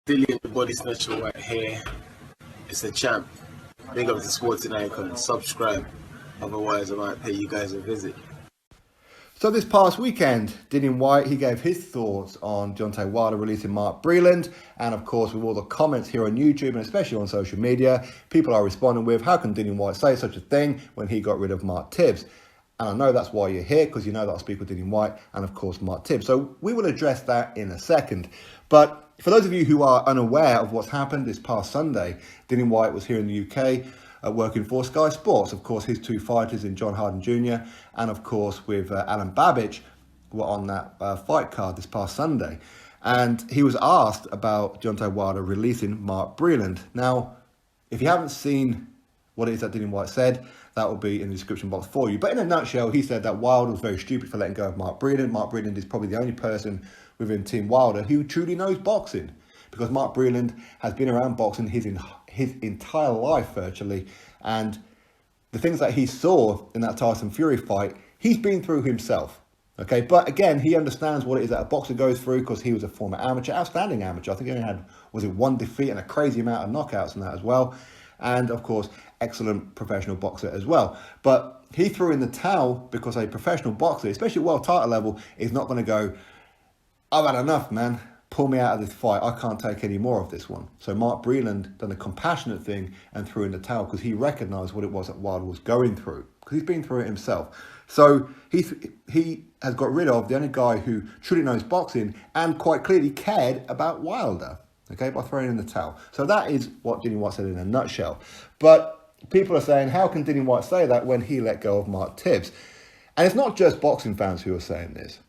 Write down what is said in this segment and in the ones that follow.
Dillian the Body Snatcher right here. It's a champ. Big up to Sporting Icon. Subscribe. Otherwise, I might pay you guys a visit. So this past weekend, Dillian Whyte, he gave his thoughts on Deontay Wilder releasing Mark Breland. And of course, with all the comments here on YouTube and especially on social media, people are responding with, how can Dillian Whyte say such a thing when he got rid of Mark Tibbs? And I know that's why you're here, because you know that I speak with Dillian Whyte and of course Mark Tibbs. So we will address that in a second. But for those of you who are unaware of what's happened this past Sunday, Dillian Whyte was here in the UK working for Sky Sports. Of course, his two fighters in John Harden Jr. and of course with Alan Babbage were on that fight card this past Sunday. And he was asked about Deontay Wilder releasing Mark Breland. Now, if you haven't seen what it is that Dillian Whyte said, that will be in the description box for you. But in a nutshell, he said that Wilder was very stupid for letting go of Mark Breland. Mark Breland is probably the only person within Team Wilder who truly knows boxing, because Mark Breland has been around boxing his entire life virtually, and the things that he saw in that Tyson Fury fight, he's been through himself. Okay, but again, he understands what it is that a boxer goes through, because he was a former amateur, outstanding amateur. I think he only had, was it one defeat and a crazy amount of knockouts in that as well. And of course, excellent professional boxer as well. But he threw in the towel because a professional boxer, especially at world title level, is not going to go, I've had enough, man. Pull me out of this fight. I can't take any more of this one. So Mark Breland done a compassionate thing and threw in the towel because he recognised what it was that Wilder was going through, because he's been through it himself. So he has got rid of the only guy who truly knows boxing and quite clearly cared about Wilder, okay, by throwing in the towel. So that is what Dillian Whyte said in a nutshell. But people are saying, how can Dillian Whyte say that when he let go of Mark Tibbs? And it's not just boxing fans who are saying this.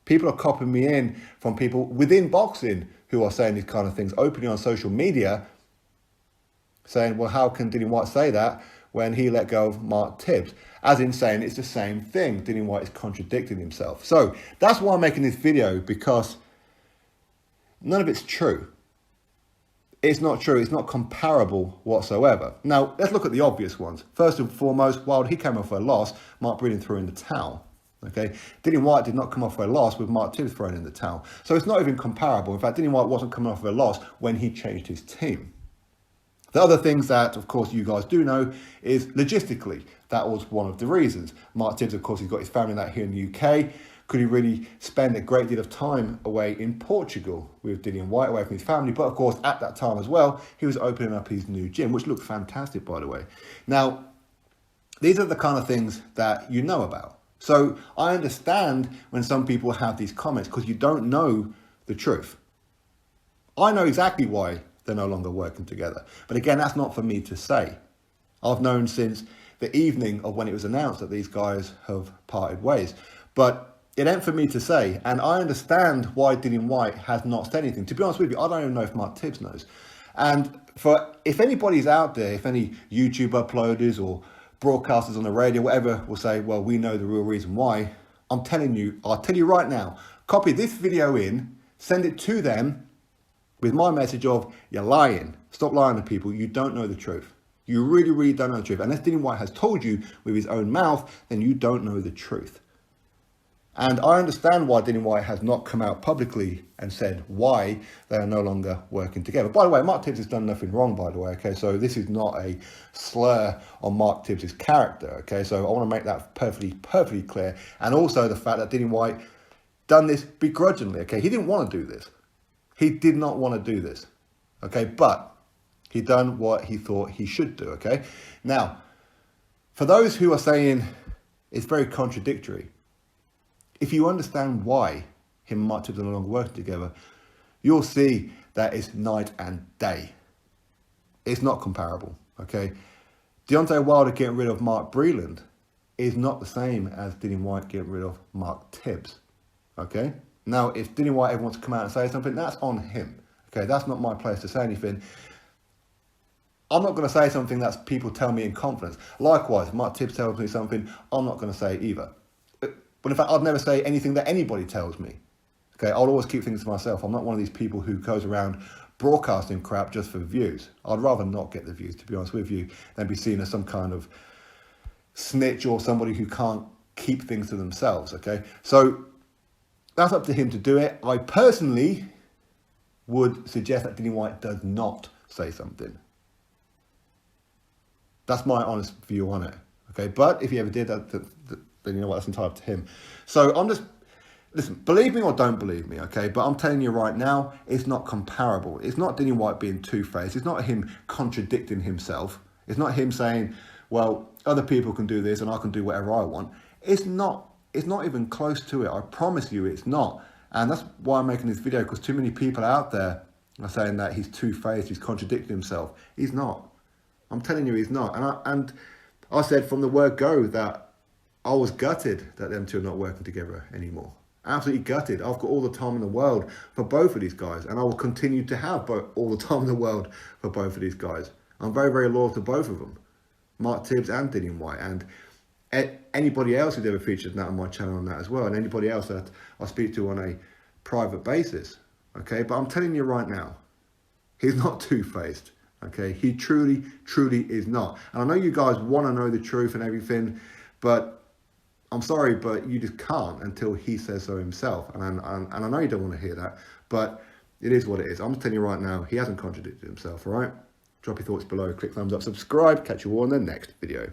People are copying me in from people within boxing who are saying these kind of things openly on social media, saying, well, how can Dillian Whyte say that when he let go of Mark Tibbs? As in saying it's the same thing. Dillian Whyte is contradicting himself. So that's why I'm making this video, because none of it's true. It's not true. It's not comparable whatsoever. Now, let's look at the obvious ones. First and foremost, Wilder, he came off for a loss. Mark Breland threw in the towel. Okay, Dillian Whyte did not come off for a loss with Mark Tibbs thrown in the towel. So it's not even comparable. In fact, Dillian Whyte wasn't coming off for a loss when he changed his team. The other things that, of course, you guys do know is logistically, that was one of the reasons. Mark Tibbs, of course, he's got his family that here in the UK. Could he really spend a great deal of time away in Portugal with Dillian Whyte, away from his family? But of course, at that time as well, he was opening up his new gym, which looked fantastic, by the way. Now, these are the kind of things that you know about. So I understand when some people have these comments, because you don't know the truth. I know exactly why they're no longer working together. But again, that's not for me to say. I've known since the evening of when it was announced that these guys have parted ways. But it ain't for me to say. And I understand why Dillian Whyte has not said anything. To be honest with you, I don't even know if Mark Tibbs knows. And if anybody's out there, if any YouTube uploaders or broadcasters on the radio, whatever, will say, well, we know the real reason why, I'll tell you right now, copy this video in, send it to them with my message of, you're lying. Stop lying to people. You don't know the truth. You really, really don't know the truth. Unless Dillian Whyte has told you with his own mouth, then you don't know the truth. And I understand why Dillian Whyte has not come out publicly and said why they are no longer working together. By the way, Mark Tibbs has done nothing wrong, by the way, okay? So this is not a slur on Mark Tibbs' character, okay? So I want to make that perfectly clear. And also the fact that Dillian Whyte done this begrudgingly, okay? He didn't want to do this. He did not want to do this, okay? But he done what he thought he should do, okay? Now, for those who are saying it's very contradictory, if you understand why him and Mark Tibbs are no longer working together, you'll see that it's night and day. It's not comparable, okay? Deontay Wilder getting rid of Mark Breland is not the same as Dillian Whyte getting rid of Mark Tibbs, okay? Now, if Dillian Whyte ever wants to come out and say something, that's on him, okay? That's not my place to say anything. I'm not going to say something that people tell me in confidence. Likewise, if Mark Tibbs tells me something, I'm not going to say it either. But in fact, I'd never say anything that anybody tells me. Okay, I'll always keep things to myself. I'm not one of these people who goes around broadcasting crap just for views. I'd rather not get the views, to be honest with you, than be seen as some kind of snitch or somebody who can't keep things to themselves, okay? So that's up to him to do it. I personally would suggest that Dillian Whyte does not say something. That's my honest view on it. Okay, but if he ever did that, then you know what, that's entitled to him. So I'm just, listen, believe me or don't believe me, okay? But I'm telling you right now, it's not comparable. It's not Dillian Whyte being two-faced. It's not him contradicting himself. It's not him saying, well, other people can do this and I can do whatever I want. It's not even close to it. I promise you it's not. And that's why I'm making this video, because too many people out there are saying that he's two-faced, he's contradicting himself. He's not. I'm telling you he's not. And I said from the word go that I was gutted that them two are not working together anymore. Absolutely gutted. I've got all the time in the world for both of these guys, and I will continue to have all the time in the world for both of these guys. I'm very, very loyal to both of them, Mark Tibbs and Dillian Whyte, and anybody else who's ever featured that on my channel on that as well, and anybody else that I speak to on a private basis. Okay, but I'm telling you right now, he's not two-faced. Okay, he truly, truly is not. And I know you guys want to know the truth and everything, but I'm sorry, but you just can't until he says so himself. And I know you don't want to hear that, but it is what it is. I'm just telling you right now, he hasn't contradicted himself, all right? Drop your thoughts below, click thumbs up, subscribe. Catch you all in the next video.